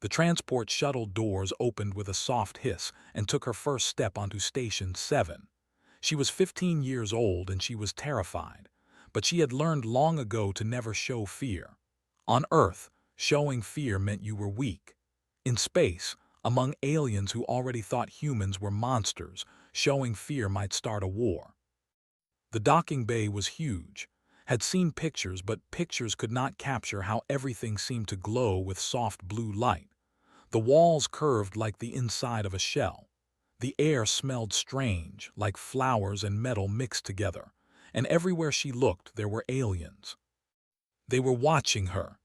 The transport shuttle doors opened with a soft hiss and took her first step onto Station 7. She was 15 years old and she was terrified, but she had learned long ago to never show fear. On Earth, showing fear meant you were weak. In space, among aliens who already thought humans were monsters, showing fear might start a war. The docking bay was huge. Had seen pictures, but pictures could not capture how everything seemed to glow with soft blue light. The walls curved like the inside of a shell. The air smelled strange, like flowers and metal mixed together, and everywhere she looked there were aliens. They were watching her.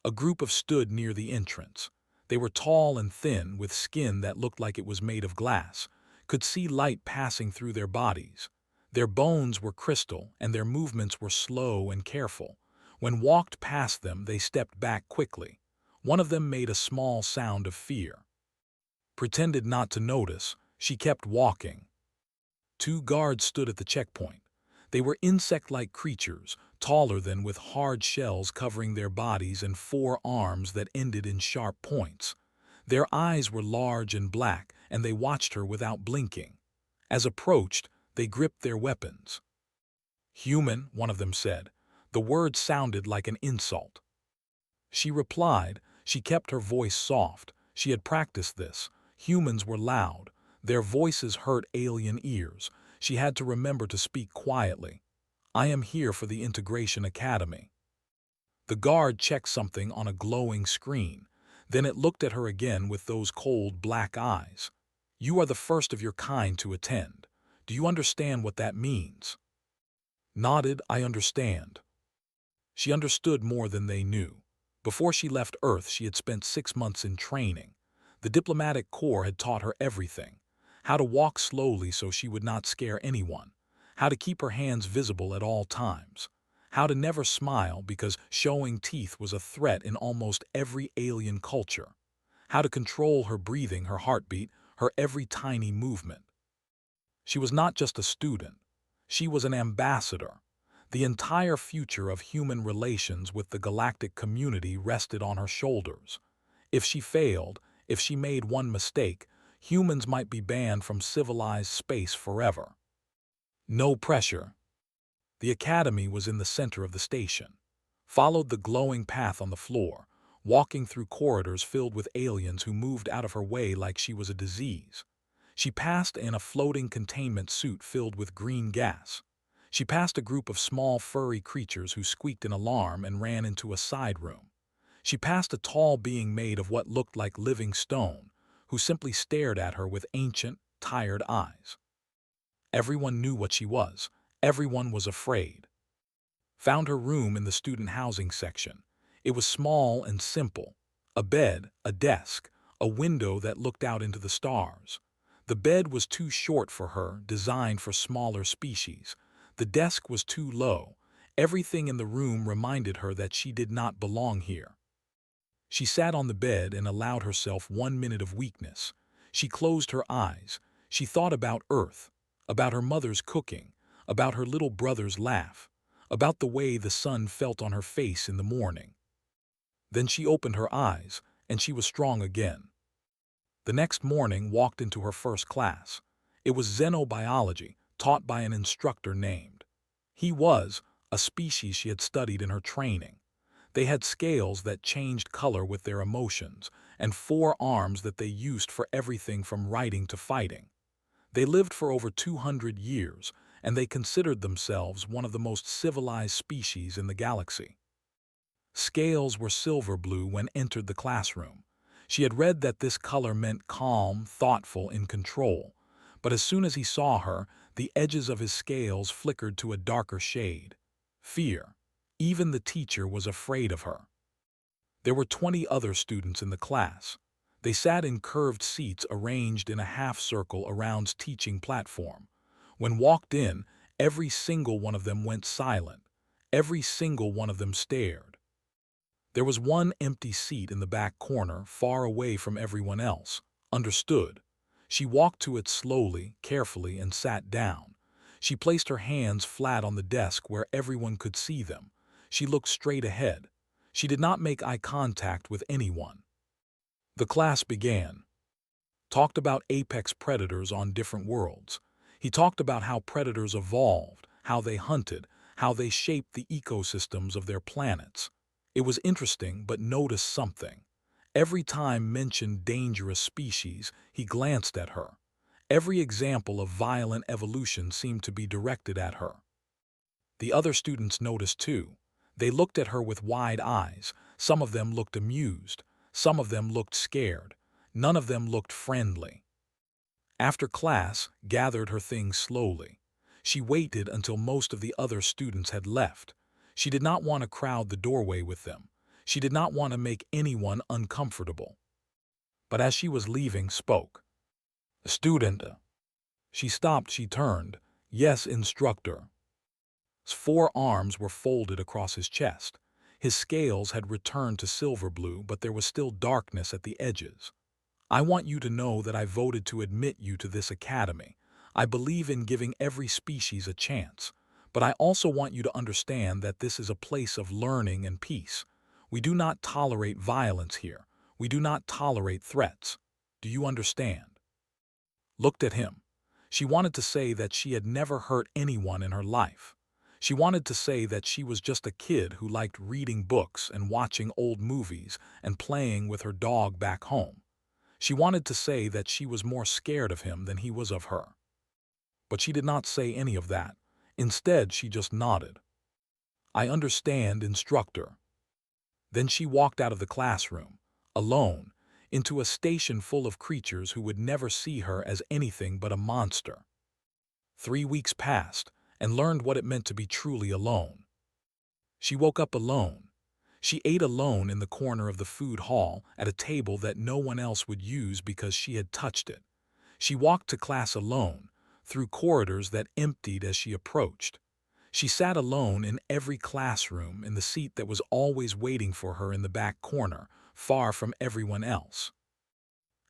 A group of stood near the entrance. They were tall and thin, with skin that looked like it was made of glass, could see light passing through their bodies. Their bones were crystal, and their movements were slow and careful. When walked past them, they stepped back quickly. One of them made a small sound of fear. Pretended not to notice, she kept walking. Two guards stood at the checkpoint. They were insect-like creatures, taller than, with hard shells covering their bodies and 4 arms that ended in sharp points. Their eyes were large and black, and they watched her without blinking. As approached, they gripped their weapons. "Human," one of them said. The word sounded like an insult. She replied. She kept her voice soft. She had practiced this. Humans were loud. Their voices hurt alien ears. She had to remember to speak quietly. "I am here for the Integration Academy." The guard checked something on a glowing screen. Then it looked at her again with those cold black eyes. "You are the first of your kind to attend. Do you understand what that means?" Nodded. "I understand." She understood more than they knew. Before she left Earth, she had spent 6 months in training. The diplomatic corps had taught her everything. How to walk slowly so she would not scare anyone. How to keep her hands visible at all times. How to never smile because showing teeth was a threat in almost every alien culture. How to control her breathing, her heartbeat, her every tiny movement. She was not just a student. She was an ambassador. The entire future of human relations with the galactic community rested on her shoulders. If she failed, if she made one mistake, humans might be banned from civilized space forever. No pressure. The academy was in the center of the station. Followed the glowing path on the floor, walking through corridors filled with aliens who moved out of her way like she was a disease. She passed in a floating containment suit filled with green gas. She passed a group of small furry creatures who squeaked an alarm and ran into a side room. She passed a tall being made of what looked like living stone, who simply stared at her with ancient, tired eyes. Everyone knew what she was. Everyone was afraid. Found her room in the student housing section. It was small and simple. A bed, a desk, a window that looked out into the stars. The bed was too short for her, designed for smaller species. The desk was too low. Everything in the room reminded her that she did not belong here. She sat on the bed and allowed herself 1 minute of weakness. She closed her eyes. She thought about Earth, about her mother's cooking, about her little brother's laugh, about the way the sun felt on her face in the morning. Then she opened her eyes, and she was strong again. The next morning walked into her first class. It was xenobiology, taught by an instructor named. He was a species she had studied in her training. They had scales that changed color with their emotions, and 4 arms that they used for everything from writing to fighting. They lived for over 200 years, and they considered themselves one of the most civilized species in the galaxy. Scales were silver blue when entered the classroom. She had read that this color meant calm, thoughtful, in control. But as soon as he saw her, the edges of his scales flickered to a darker shade. Fear. Even the teacher was afraid of her. There were 20 other students in the class. They sat in curved seats arranged in a half-circle around teaching platform. When walked in, every single one of them went silent. Every single one of them stared. There was one empty seat in the back corner, far away from everyone else. Understood. She walked to it slowly, carefully, and sat down. She placed her hands flat on the desk where everyone could see them. She looked straight ahead. She did not make eye contact with anyone. The class began. Talked about apex predators on different worlds. He talked about how predators evolved, how they hunted, how they shaped the ecosystems of their planets. It was interesting, but noticed something. Every time mentioned dangerous species, he glanced at her. Every example of violent evolution seemed to be directed at her. The other students noticed too. They looked at her with wide eyes. Some of them looked amused. Some of them looked scared. None of them looked friendly. After class, gathered her things slowly. She waited until most of the other students had left. She did not want to crowd the doorway with them. She did not want to make anyone uncomfortable. But as she was leaving, spoke. "A student." She stopped, she turned. "Yes, instructor." His 4 arms were folded across his chest. His scales had returned to silver blue, but there was still darkness at the edges. "I want you to know that I voted to admit you to this academy. I believe in giving every species a chance. But I also want you to understand that this is a place of learning and peace. We do not tolerate violence here. We do not tolerate threats. Do you understand?" Looked at him. She wanted to say that she had never hurt anyone in her life. She wanted to say that she was just a kid who liked reading books and watching old movies and playing with her dog back home. She wanted to say that she was more scared of him than he was of her. But she did not say any of that. Instead, she just nodded. "I understand, instructor." Then she walked out of the classroom, alone, into a station full of creatures who would never see her as anything but a monster. 3 weeks passed, and learned what it meant to be truly alone. She woke up alone. She ate alone in the corner of the food hall at a table that no one else would use because she had touched it. She walked to class alone, through corridors that emptied as she approached. She sat alone in every classroom in the seat that was always waiting for her in the back corner, far from everyone else.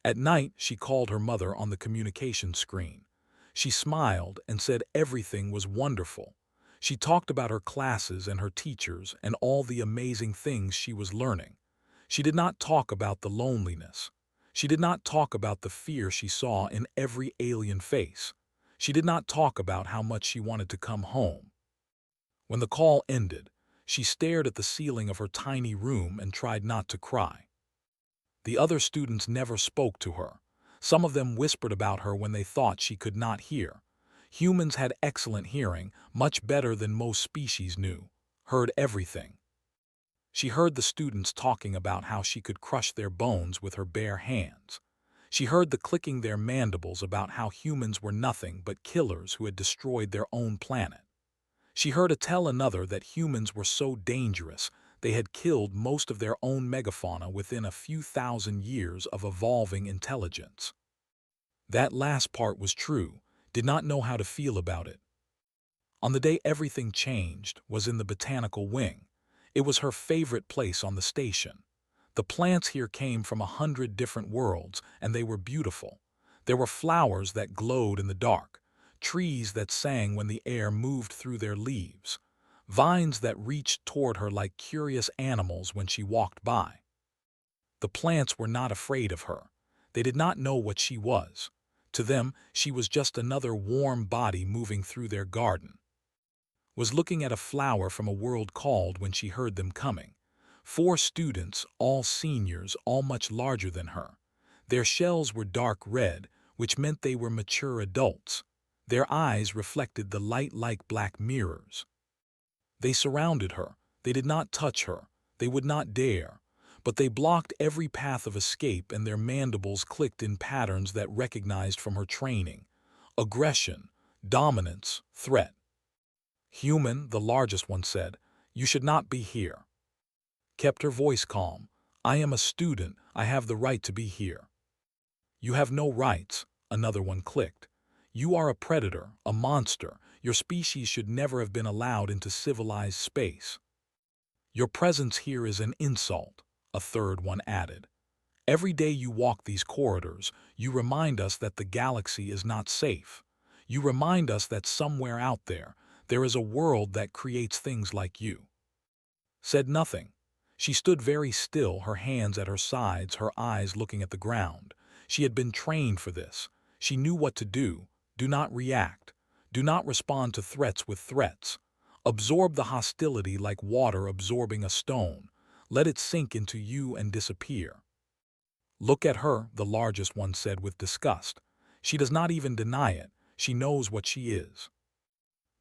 At night, she called her mother on the communication screen. She smiled and said everything was wonderful. She talked about her classes and her teachers and all the amazing things she was learning. She did not talk about the loneliness. She did not talk about the fear she saw in every alien face. She did not talk about how much she wanted to come home. When the call ended, she stared at the ceiling of her tiny room and tried not to cry. The other students never spoke to her. Some of them whispered about her when they thought she could not hear. Humans had excellent hearing, much better than most species knew, heard everything. She heard the students talking about how she could crush their bones with her bare hands. She heard the clicking their mandibles about how humans were nothing but killers who had destroyed their own planet. She heard tell another that humans were so dangerous they had killed most of their own megafauna within a few thousand years of evolving intelligence. That last part was true, did not know how to feel about it. On the day everything changed was in the botanical wing. It was her favorite place on the station. The plants here came from 100 different worlds, and they were beautiful. There were flowers that glowed in the dark, trees that sang when the air moved through their leaves, vines that reached toward her like curious animals when she walked by. The plants were not afraid of her. They did not know what she was. To them, she was just another warm body moving through their garden. Was looking at a flower from a world called when she heard them coming. 4 students, all seniors, all much larger than her. Their shells were dark red, which meant they were mature adults. Their eyes reflected the light like black mirrors. They surrounded her. They did not touch her. They would not dare. But they blocked every path of escape, and their mandibles clicked in patterns that recognized from her training. Aggression, dominance, threat. "Human," the largest one said, "you should not be here." Kept her voice calm. "I am a student. I have the right to be here." "You have no rights," another one clicked. "You are a predator, a monster. Your species should never have been allowed into civilized space." "Your presence here is an insult," a third one added. "Every day you walk these corridors, you remind us that the galaxy is not safe. You remind us that somewhere out there is a world that creates things like you." Said nothing. She stood very still, her hands at her sides, her eyes looking at the ground. She had been trained for this. She knew what to do. Do not react. Do not respond to threats with threats. Absorb the hostility like water absorbing a stone. Let it sink into you and disappear. Look at her, the largest one said with disgust. She does not even deny it. She knows what she is.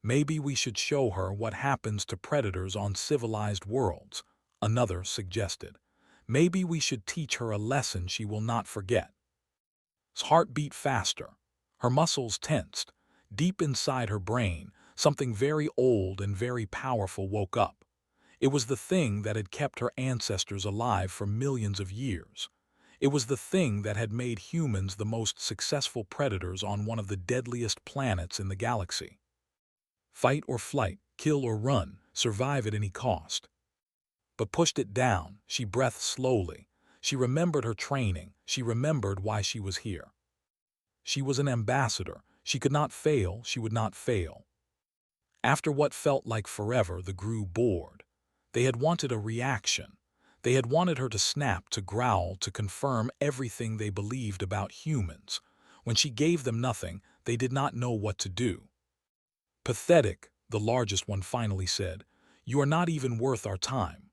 Maybe we should show her what happens to predators on civilized worlds, another suggested. Maybe we should teach her a lesson she will not forget. His heart beat faster. Her muscles tensed. Deep inside her brain, something very old and very powerful woke up. It was the thing that had kept her ancestors alive for millions of years. It was the thing that had made humans the most successful predators on one of the deadliest planets in the galaxy. Fight or flight, kill or run, survive at any cost. But pushed it down, she breathed slowly. She remembered her training, she remembered why she was here. She was an ambassador, she could not fail, she would not fail. After what felt like forever, the grew bored. They had wanted a reaction. They had wanted her to snap, to growl, to confirm everything they believed about humans. When she gave them nothing, they did not know what to do. Pathetic, the largest one finally said. You are not even worth our time.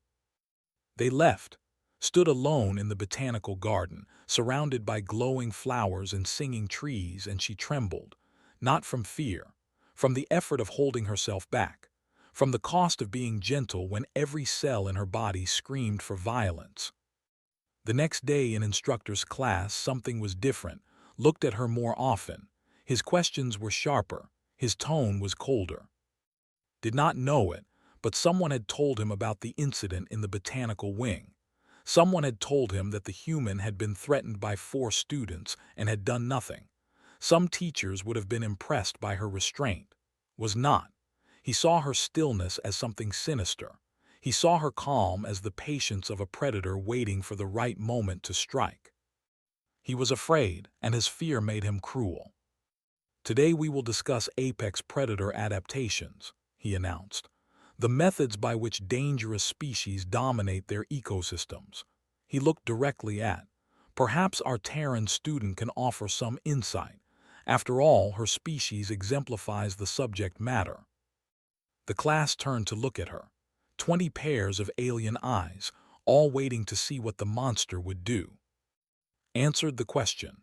They left, stood alone in the botanical garden, surrounded by glowing flowers and singing trees, and she trembled, not from fear, from the effort of holding herself back, from the cost of being gentle when every cell in her body screamed for violence. The next day in instructor's class, something was different, looked at her more often. His questions were sharper, his tone was colder. Did not know it, but someone had told him about the incident in the botanical wing. Someone had told him that the human had been threatened by 4 students and had done nothing. Some teachers would have been impressed by her restraint. Was not. He saw her stillness as something sinister. He saw her calm as the patience of a predator waiting for the right moment to strike. He was afraid, and his fear made him cruel. Today we will discuss apex predator adaptations, he announced. The methods by which dangerous species dominate their ecosystems. He looked directly at. Perhaps our Terran student can offer some insight. After all, her species exemplifies the subject matter. The class turned to look at her. 20 pairs of alien eyes, all waiting to see what the monster would do. Answered the question.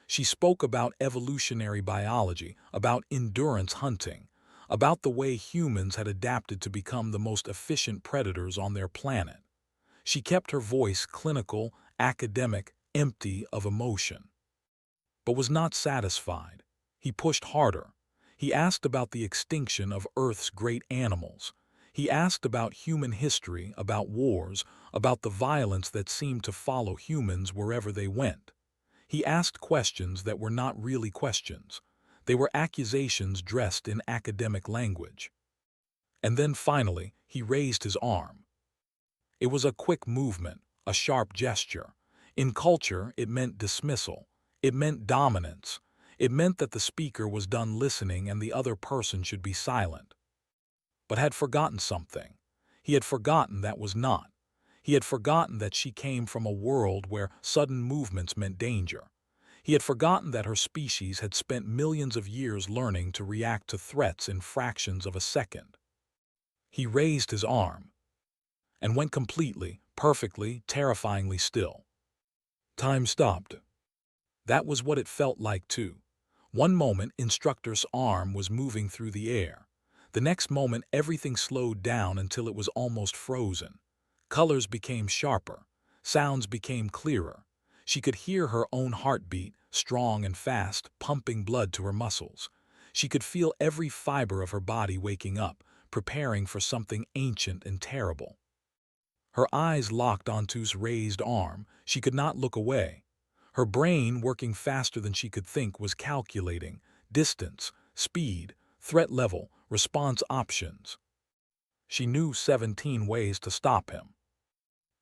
She spoke about evolutionary biology, about endurance hunting, about the way humans had adapted to become the most efficient predators on their planet. She kept her voice clinical, academic, empty of emotion. But was not satisfied. He pushed harder. He asked about the extinction of Earth's great animals. He asked about human history, about wars, about the violence that seemed to follow humans wherever they went. He asked questions that were not really questions. They were accusations dressed in academic language. And then finally, he raised his arm. It was a quick movement, a sharp gesture. In culture, it meant dismissal. It meant dominance. It meant that the speaker was done listening and the other person should be silent. But had forgotten something. He had forgotten that was not. He had forgotten that she came from a world where sudden movements meant danger. He had forgotten that her species had spent millions of years learning to react to threats in fractions of a second. He raised his arm and went completely, perfectly, terrifyingly still. Time stopped. That was what it felt like too. One moment, instructor's arm was moving through the air. The next moment, everything slowed down until it was almost frozen. Colors became sharper. Sounds became clearer. She could hear her own heartbeat, strong and fast, pumping blood to her muscles. She could feel every fiber of her body waking up, preparing for something ancient and terrible. Her eyes locked onto his raised arm. She could not look away. Her brain, working faster than she could think, was calculating distance, speed, threat level, response options. She knew 17 ways to stop him.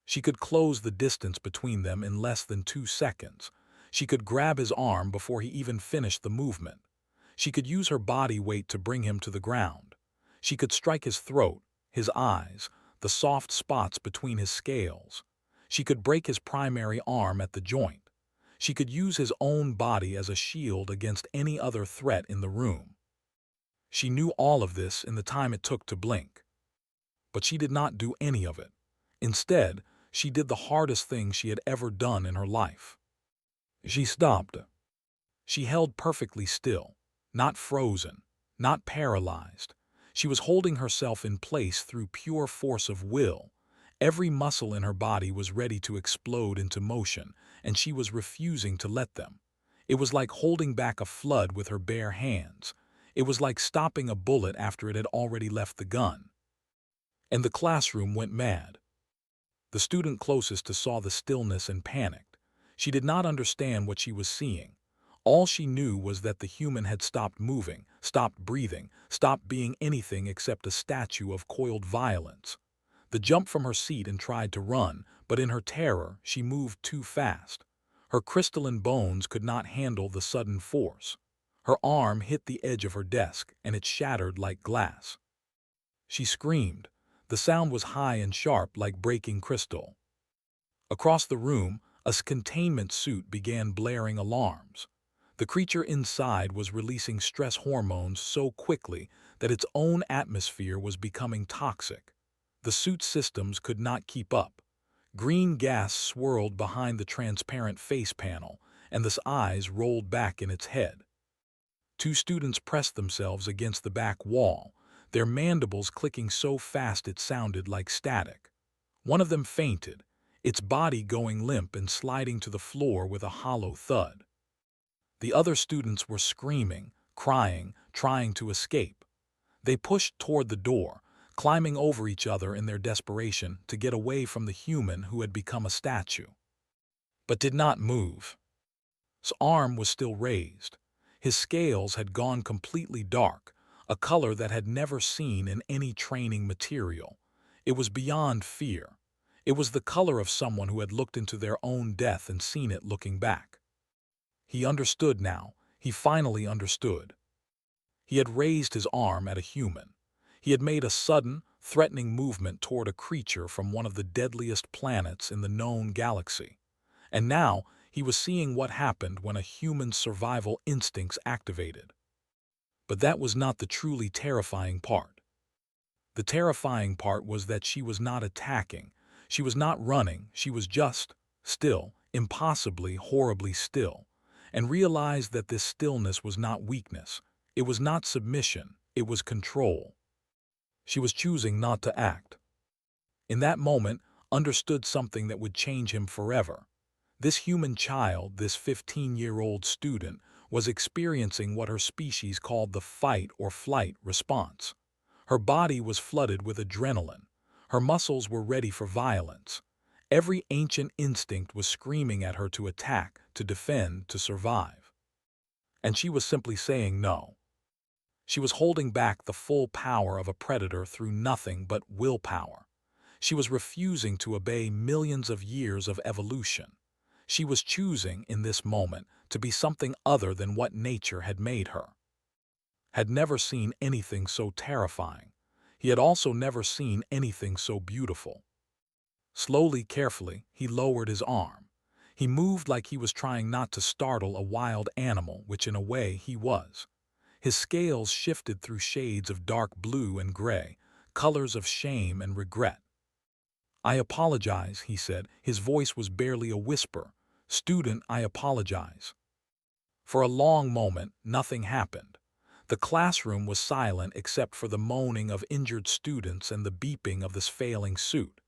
She could close the distance between them in less than 2 seconds. She could grab his arm before he even finished the movement. She could use her body weight to bring him to the ground. She could strike his throat, his eyes, the soft spots between his scales. She could break his primary arm at the joint. She could use his own body as a shield against any other threat in the room. She knew all of this in the time it took to blink. But she did not do any of it. Instead, she did the hardest thing she had ever done in her life. She stopped. She held perfectly still, not frozen, not paralyzed. She was holding herself in place through pure force of will. Every muscle in her body was ready to explode into motion, and she was refusing to let them. It was like holding back a flood with her bare hands. It was like stopping a bullet after it had already left the gun. And the classroom went mad. The student closest to saw the stillness and panicked. She did not understand what she was seeing. All she knew was that the human had stopped moving, stopped breathing, stopped being anything except a statue of coiled violence. The jumped from her seat and tried to run, but in her terror, she moved too fast. Her crystalline bones could not handle the sudden force. Her arm hit the edge of her desk, and it shattered like glass. She screamed. The sound was high and sharp like breaking crystal. Across the room, a containment suit began blaring alarms. The creature inside was releasing stress hormones so quickly that its own atmosphere was becoming toxic. The suit's systems could not keep up. Green gas swirled behind the transparent face panel, and the eyes rolled back in its head. Two students pressed themselves against the back wall, their mandibles clicking so fast it sounded like static. One of them fainted, its body going limp and sliding to the floor with a hollow thud. The other students were screaming, crying, trying to escape. They pushed toward the door, climbing over each other in their desperation to get away from the human who had become a statue. But did not move. His arm was still raised. His scales had gone completely dark, a color that had never seen in any training material. It was beyond fear. It was the color of someone who had looked into their own death and seen it looking back. He understood now. He finally understood. He had raised his arm at a human. He had made a sudden, threatening movement toward a creature from one of the deadliest planets in the known galaxy. And now he was seeing what happened when a human's survival instincts activated. But that was not the truly terrifying part. The terrifying part was that she was not attacking. She was not running. She was just still, impossibly, horribly still, and realized that this stillness was not weakness. It was not submission. It was control. She was choosing not to act. In that moment, understood something that would change him forever. This human child, this 15-year-old student, was experiencing what her species called the fight or flight response. Her body was flooded with adrenaline. Her muscles were ready for violence. Every ancient instinct was screaming at her to attack, to defend, to survive. And she was simply saying no. She was holding back the full power of a predator through nothing but willpower. She was refusing to obey millions of years of evolution. She was choosing, in this moment, to be something other than what nature had made her. Had never seen anything so terrifying. He had also never seen anything so beautiful. Slowly, carefully, he lowered his arm. He moved like he was trying not to startle a wild animal, which in a way he was. His scales shifted through shades of dark blue and gray, colors of shame and regret. "I apologize," he said. His voice was barely a whisper. "Student, I apologize." For a long moment, nothing happened. The classroom was silent except for the moaning of injured students and the beeping of this failing suit.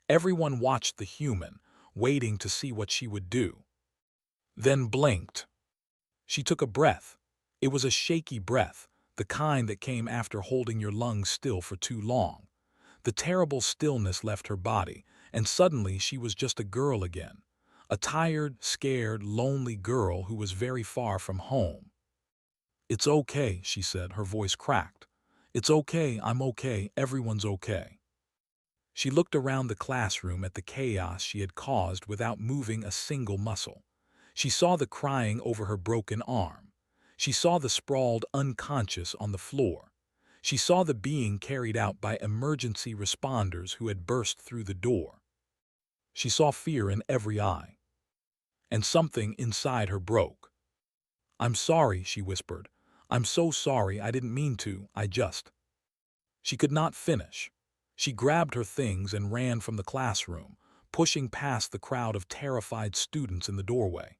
Everyone watched the human, waiting to see what she would do. Then blinked. She took a breath. It was a shaky breath, the kind that came after holding your lungs still for too long. The terrible stillness left her body, and suddenly she was just a girl again. A tired, scared, lonely girl who was very far from home. "It's okay," she said, her voice cracked. "It's okay, I'm okay, everyone's okay." She looked around the classroom at the chaos she had caused without moving a single muscle. She saw the crying over her broken arm. She saw the sprawled unconscious on the floor. She saw the being carried out by emergency responders who had burst through the door. She saw fear in every eye, and something inside her broke. "I'm sorry," she whispered. "I'm so sorry, I didn't mean to, I just—" She could not finish. She grabbed her things and ran from the classroom, pushing past the crowd of terrified students in the doorway.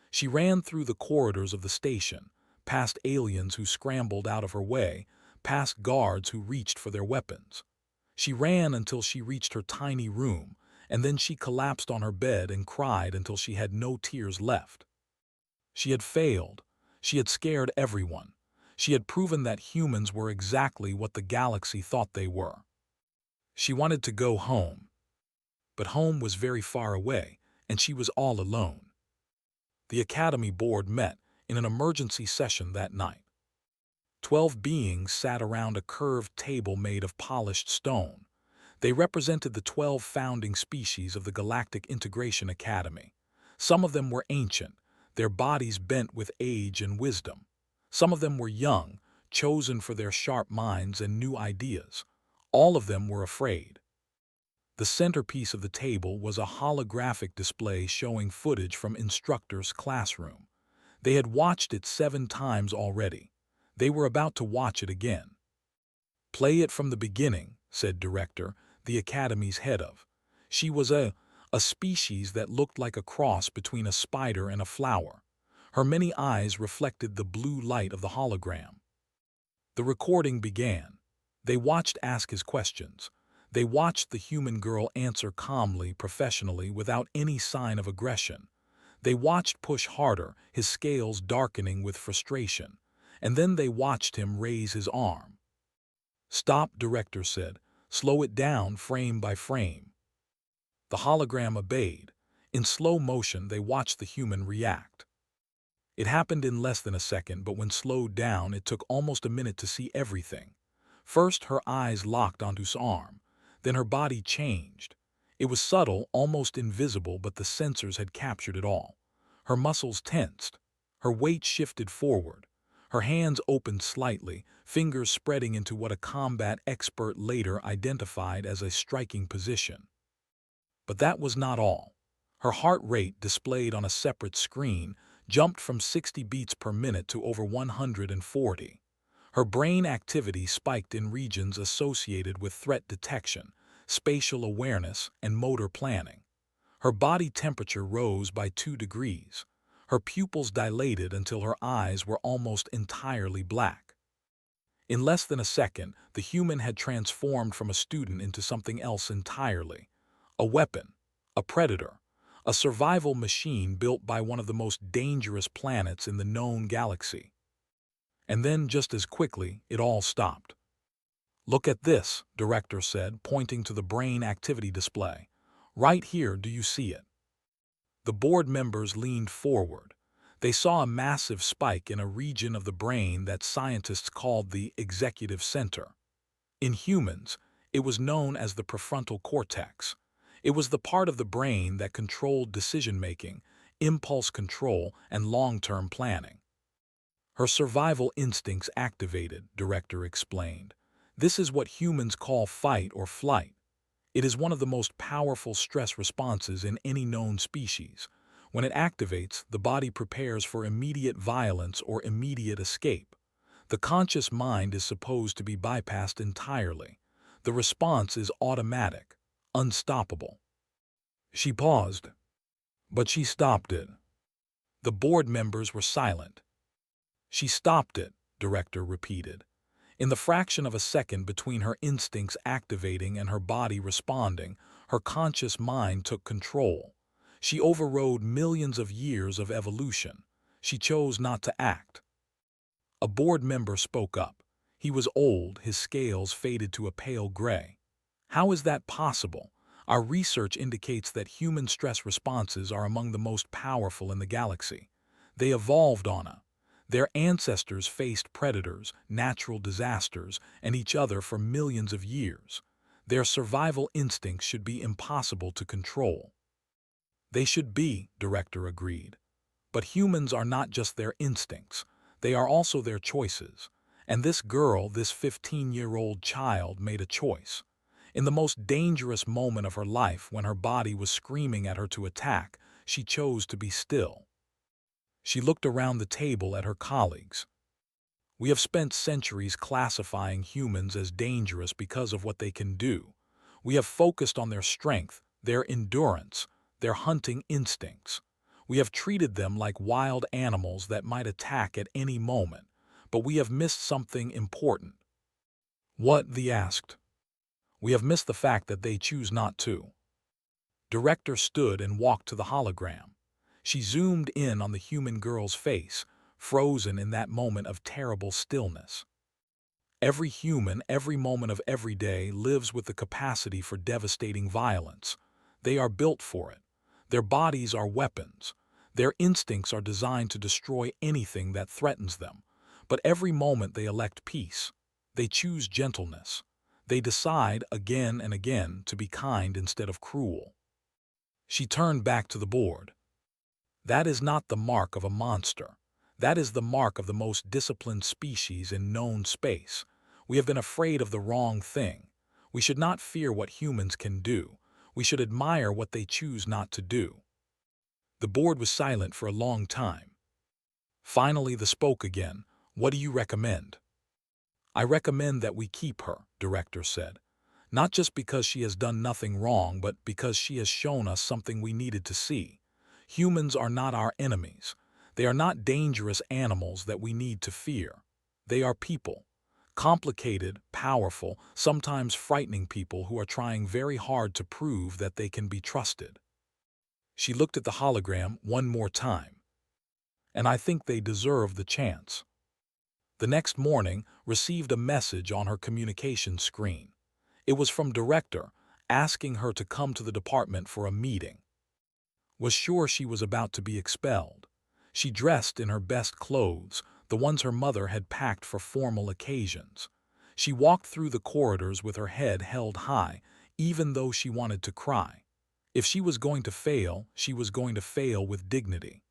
She ran through the corridors of the station, past aliens who scrambled out of her way, past guards who reached for their weapons. She ran until she reached her tiny room, and then she collapsed on her bed and cried until she had no tears left. She had failed. She had scared everyone. She had proven that humans were exactly what the galaxy thought they were. She wanted to go home. But home was very far away, and she was all alone. The Academy board met in an emergency session that night. 12 beings sat around a curved table made of polished stone. They represented the 12 founding species of the Galactic Integration Academy. Some of them were ancient, their bodies bent with age and wisdom. Some of them were young, chosen for their sharp minds and new ideas. All of them were afraid. The centerpiece of the table was a holographic display showing footage from instructors' classroom. They had watched it 7 times already. They were about to watch it again. "Play it from the beginning," said Director, the Academy's head of. She was a species that looked like a cross between a spider and a flower. Her many eyes reflected the blue light of the hologram. The recording began. They watched Ask his questions. They watched the human girl answer calmly, professionally, without any sign of aggression. They watched push harder, his scales darkening with frustration. And then they watched him raise his arm. "Stop," Director said. "Slow it down frame by frame." The hologram obeyed. In slow motion, they watched the human react. It happened in less than a second, but when slowed down, it took almost a minute to see everything. First, her eyes locked onto his arm. Then her body changed. It was subtle, almost invisible, but the sensors had captured it all. Her muscles tensed. Her weight shifted forward. Her hands opened slightly, fingers spreading into what a combat expert later identified as a striking position. But that was not all. Her heart rate, displayed on a separate screen, jumped from 60 beats per minute to over 140. Her brain activity spiked in regions associated with threat detection, spatial awareness, and motor planning. Her body temperature rose by 2 degrees. Her pupils dilated until her eyes were almost entirely black. In less than a second, the human had transformed from a student into something else entirely. A weapon, a predator, a survival machine built by one of the most dangerous planets in the known galaxy. And then, just as quickly, it all stopped. "Look at this," Director said, pointing to the brain activity display. "Right here, do you see it?" The board members leaned forward. They saw a massive spike in a region of the brain that scientists called the executive center. In humans, it was known as the prefrontal cortex. It was the part of the brain that controlled decision-making, impulse control, and long-term planning. Her survival instincts activated, Director explained. This is what humans call fight or flight. It is one of the most powerful stress responses in any known species. When it activates, the body prepares for immediate violence or immediate escape. The conscious mind is supposed to be bypassed entirely. The response is automatic, unstoppable. She paused, but she stopped it. The board members were silent. "She stopped it," Director repeated. In the fraction of a second between her instincts activating and her body responding, her conscious mind took control. She overrode millions of years of evolution. She chose not to act. A board member spoke up. He was old, his scales faded to a pale gray. "How is that possible? Our research indicates that human stress responses are among the most powerful in the galaxy. They evolved on a Their ancestors faced predators, natural disasters, and each other for millions of years. Their survival instincts should be impossible to control." "They should be," Director agreed. "But humans are not just their instincts. They are also their choices. And this girl, this 15-year-old child, made a choice. In the most dangerous moment of her life, when her body was screaming at her to attack, she chose to be still. She looked around the table at her colleagues. We have spent centuries classifying humans as dangerous because of what they can do. We have focused on their strength, their endurance, their hunting instincts. We have treated them like wild animals that might attack at any moment, but we have missed something important. What? They asked. We have missed the fact that they choose not to. Director stood and walked to the hologram. She zoomed in on the human girl's face, frozen in that moment of terrible stillness. Every human, every moment of every day, lives with the capacity for devastating violence. They are built for it. Their bodies are weapons. Their instincts are designed to destroy anything that threatens them. But every moment they elect peace. They choose gentleness. They decide again and again to be kind instead of cruel. She turned back to the board. That is not the mark of a monster. That is the mark of the most disciplined species in known space. We have been afraid of the wrong thing. We should not fear what humans can do. We should admire what they choose not to do. The board was silent for a long time. Finally, they spoke again. What do you recommend? I recommend that we keep her, Director said. Not just because she has done nothing wrong, but because she has shown us something we needed to see. Humans are not our enemies. They are not dangerous animals that we need to fear. They are people. Complicated, powerful, sometimes frightening people who are trying very hard to prove that they can be trusted. She looked at the hologram one more time. And I think they deserve the chance. The next morning, received a message on her communication screen. It was from Director, asking her to come to the department for a meeting. Was sure she was about to be expelled. She dressed in her best clothes, the ones her mother had packed for formal occasions. She walked through the corridors with her head held high, even though she wanted to cry. If she was going to fail, she was going to fail with dignity.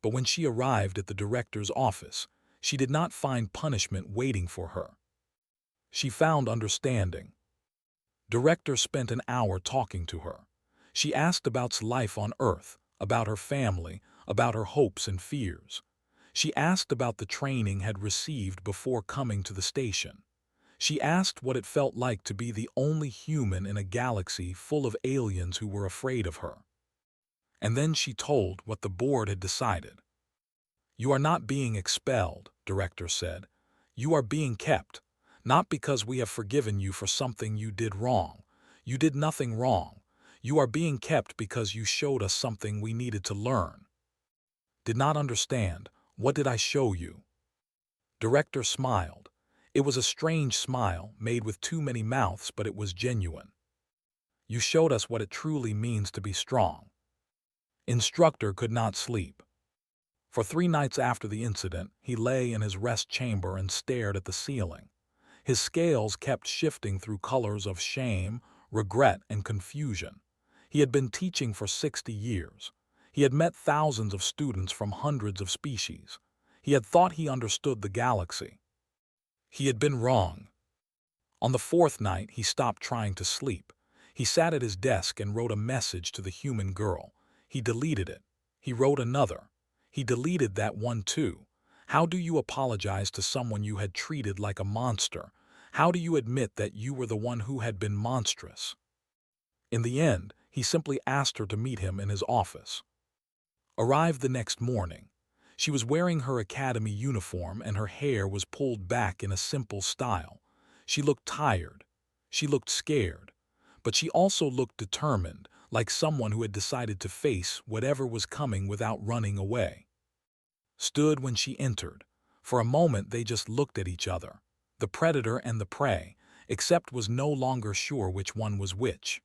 But when she arrived at the director's office, she did not find punishment waiting for her. She found understanding. Director spent an hour talking to her. She asked about life on Earth, about her family, about her hopes and fears. She asked about the training had received before coming to the station. She asked what it felt like to be the only human in a galaxy full of aliens who were afraid of her. And then she told what the board had decided. You are not being expelled, Director said. You are being kept, not because we have forgiven you for something you did wrong. You did nothing wrong. You are being kept because you showed us something we needed to learn. Did not understand. What did I show you? Director smiled. It was a strange smile, made with too many mouths, but it was genuine. You showed us what it truly means to be strong. Instructor could not sleep. For 3 nights after the incident, he lay in his rest chamber and stared at the ceiling. His scales kept shifting through colors of shame, regret, and confusion. He had been teaching for 60 years. He had met thousands of students from hundreds of species. He had thought he understood the galaxy. He had been wrong. On the 4th night, he stopped trying to sleep. He sat at his desk and wrote a message to the human girl. He deleted it. He wrote another. He deleted that one too. How do you apologize to someone you had treated like a monster? How do you admit that you were the one who had been monstrous? In the end, he simply asked her to meet him in his office. Arrived the next morning. She was wearing her academy uniform and her hair was pulled back in a simple style. She looked tired. She looked scared. But she also looked determined, like someone who had decided to face whatever was coming without running away. Stood when she entered. For a moment they just looked at each other, the predator and the prey, except was no longer sure which one was which.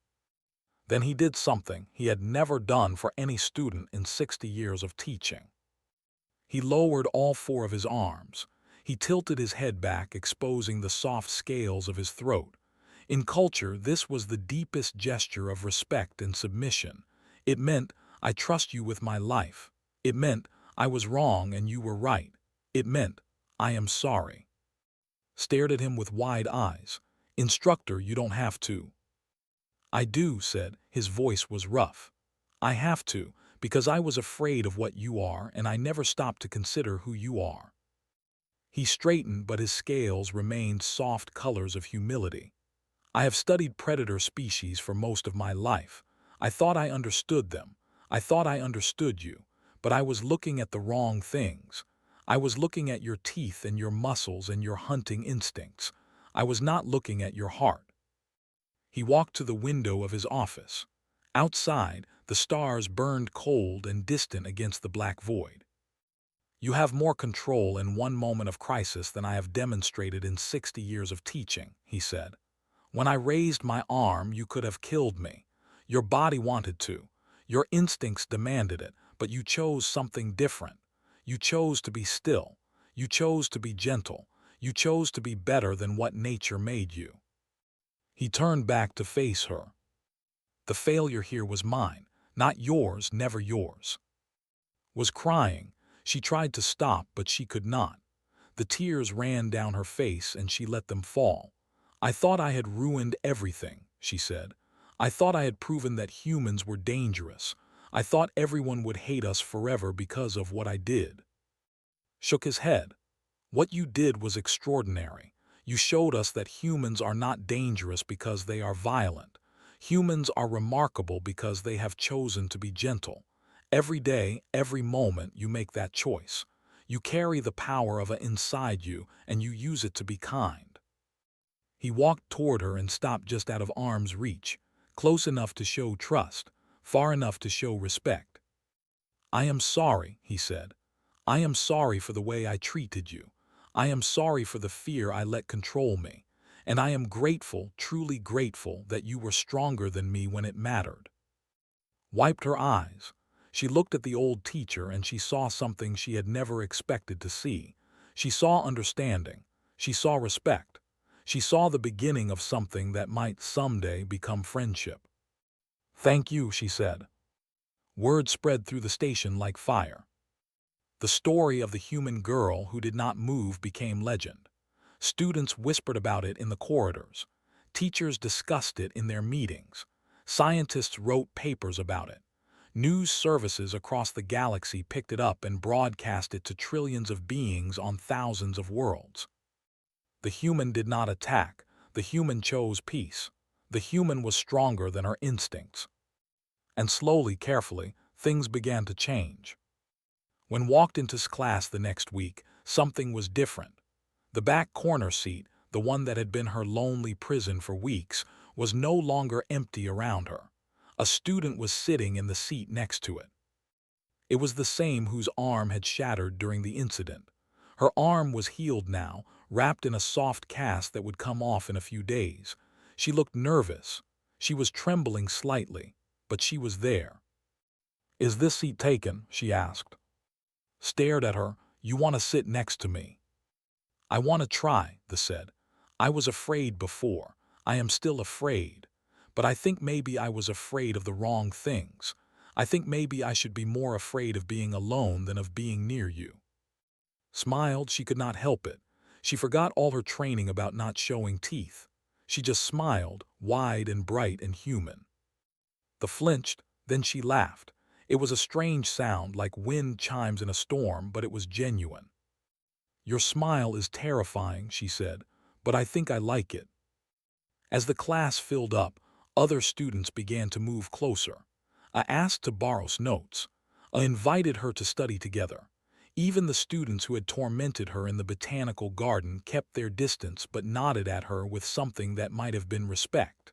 Then he did something he had never done for any student in 60 years of teaching. He lowered all 4 of his arms. He tilted his head back, exposing the soft scales of his throat. In culture, this was the deepest gesture of respect and submission. It meant, I trust you with my life. It meant, I was wrong and you were right. It meant, I am sorry. stared at him with wide eyes. "Instructor, you don't have to." "I do," said. His voice was rough. "I have to, because I was afraid of what you are, and I never stopped to consider who you are." He straightened, but his scales remained soft colors of humility. "I have studied predator species for most of my life. I thought I understood them. I thought I understood you. But I was looking at the wrong things. I was looking at your teeth and your muscles and your hunting instincts. I was not looking at your heart." He walked to the window of his office. Outside, the stars burned cold and distant against the black void. "You have more control in one moment of crisis than I have demonstrated in 60 years of teaching," he said. "When I raised my arm, you could have killed me. Your body wanted to. Your instincts demanded it, but you chose something different. You chose to be still. You chose to be gentle. You chose to be better than what nature made you." He turned back to face her. "The failure here was mine, not yours, never yours." Was crying. She tried to stop, but she could not. The tears ran down her face and she let them fall. "I thought I had ruined everything," she said. "I thought I had proven that humans were dangerous. I thought everyone would hate us forever because of what I did." Shook his head. "What you did was extraordinary. You showed us that humans are not dangerous because they are violent. Humans are remarkable because they have chosen to be gentle. Every day, every moment, you make that choice. You carry the power of it inside you, and you use it to be kind." He walked toward her and stopped just out of arm's reach, close enough to show trust, far enough to show respect. "I am sorry," he said. "I am sorry for the way I treated you. I am sorry for the fear I let control me. And I am grateful, truly grateful, that you were stronger than me when it mattered." Wiped her eyes. She looked at the old teacher and she saw something she had never expected to see. She saw understanding. She saw respect. She saw the beginning of something that might someday become friendship. "Thank you," she said. Word spread through the station like fire. The story of the human girl who did not move became legend. Students whispered about it in the corridors. Teachers discussed it in their meetings. Scientists wrote papers about it. News services across the galaxy picked it up and broadcast it to trillions of beings on thousands of worlds. The human did not attack. The human chose peace. The human was stronger than her instincts. And slowly, carefully, things began to change. When walked into class the next week, something was different. The back corner seat, the one that had been her lonely prison for weeks, was no longer empty around her. A student was sitting in the seat next to it. It was the same whose arm had shattered during the incident. Her arm was healed now, wrapped in a soft cast that would come off in a few days. She looked nervous. She was trembling slightly, but she was there. "Is this seat taken?" she asked. Stared at her. "You want to sit next to me?" "I want to try," they said. "I was afraid before. I am still afraid. But I think maybe I was afraid of the wrong things. I think maybe I should be more afraid of being alone than of being near you." Smiled, she could not help it. She forgot all her training about not showing teeth. She just smiled, wide and bright and human. The flinched, then she laughed. It was a strange sound, like wind chimes in a storm, but it was genuine. "Your smile is terrifying," she said, "but I think I like it." As the class filled up, other students began to move closer. I asked to borrow notes. I invited her to study together. Even the students who had tormented her in the botanical garden kept their distance but nodded at her with something that might have been respect.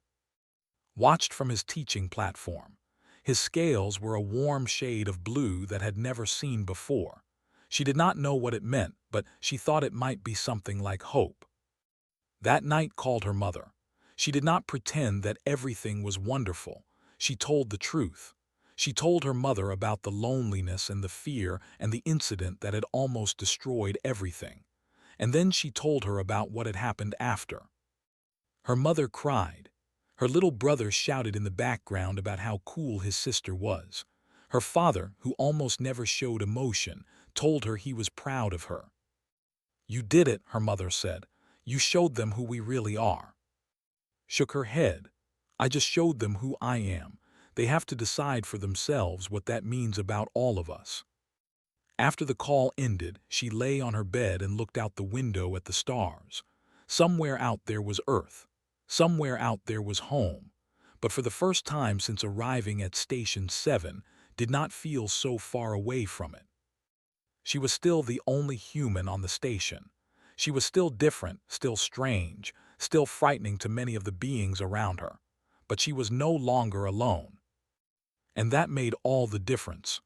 Watched from his teaching platform. His scales were a warm shade of blue that had never seen before. She did not know what it meant, but she thought it might be something like hope. That night called her mother. She did not pretend that everything was wonderful. She told the truth. She told her mother about the loneliness and the fear and the incident that had almost destroyed everything. And then she told her about what had happened after. Her mother cried. Her little brother shouted in the background about how cool his sister was. Her father, who almost never showed emotion, told her he was proud of her. "You did it," her mother said. You showed them who we really are. Shook her head. I just showed them who I am. They have to decide for themselves what that means about all of us. After the call ended, she lay on her bed and looked out the window at the stars. Somewhere out there was Earth. Somewhere out there was home. But for the first time since arriving at Station 7, did not feel so far away from it. She was still the only human on the station. She was still different, still strange, still frightening to many of the beings around her. But she was no longer alone. And that made all the difference.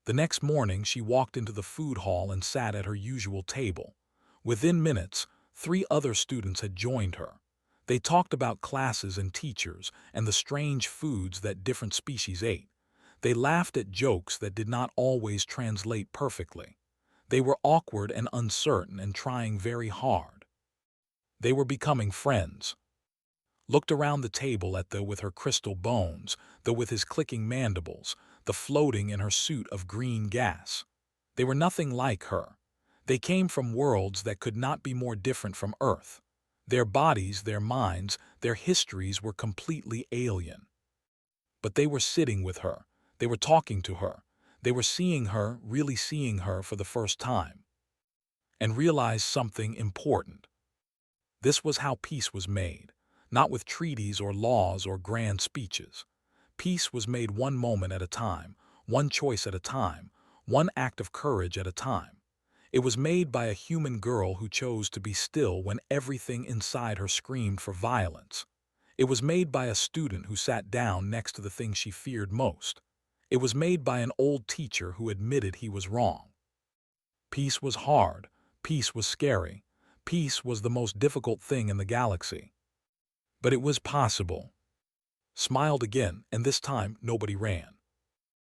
The next morning, she walked into the food hall and sat at her usual table. Within minutes, 3 other students had joined her. They talked about classes and teachers and the strange foods that different species ate. They laughed at jokes that did not always translate perfectly. They were awkward and uncertain and trying very hard. They were becoming friends. Looked around the table at the with her crystal bones, the with his clicking mandibles, the floating in her suit of green gas. They were nothing like her. They came from worlds that could not be more different from Earth. Their bodies, their minds, their histories were completely alien. But they were sitting with her. They were talking to her. They were seeing her, really seeing her for the first time. And realized something important. This was how peace was made, not with treaties or laws or grand speeches. Peace was made one moment at a time, one choice at a time, one act of courage at a time. It was made by a human girl who chose to be still when everything inside her screamed for violence. It was made by a student who sat down next to the thing she feared most. It was made by an old teacher who admitted he was wrong. Peace was hard. Peace was scary. Peace was the most difficult thing in the galaxy. But it was possible. Smiled again, and this time nobody ran.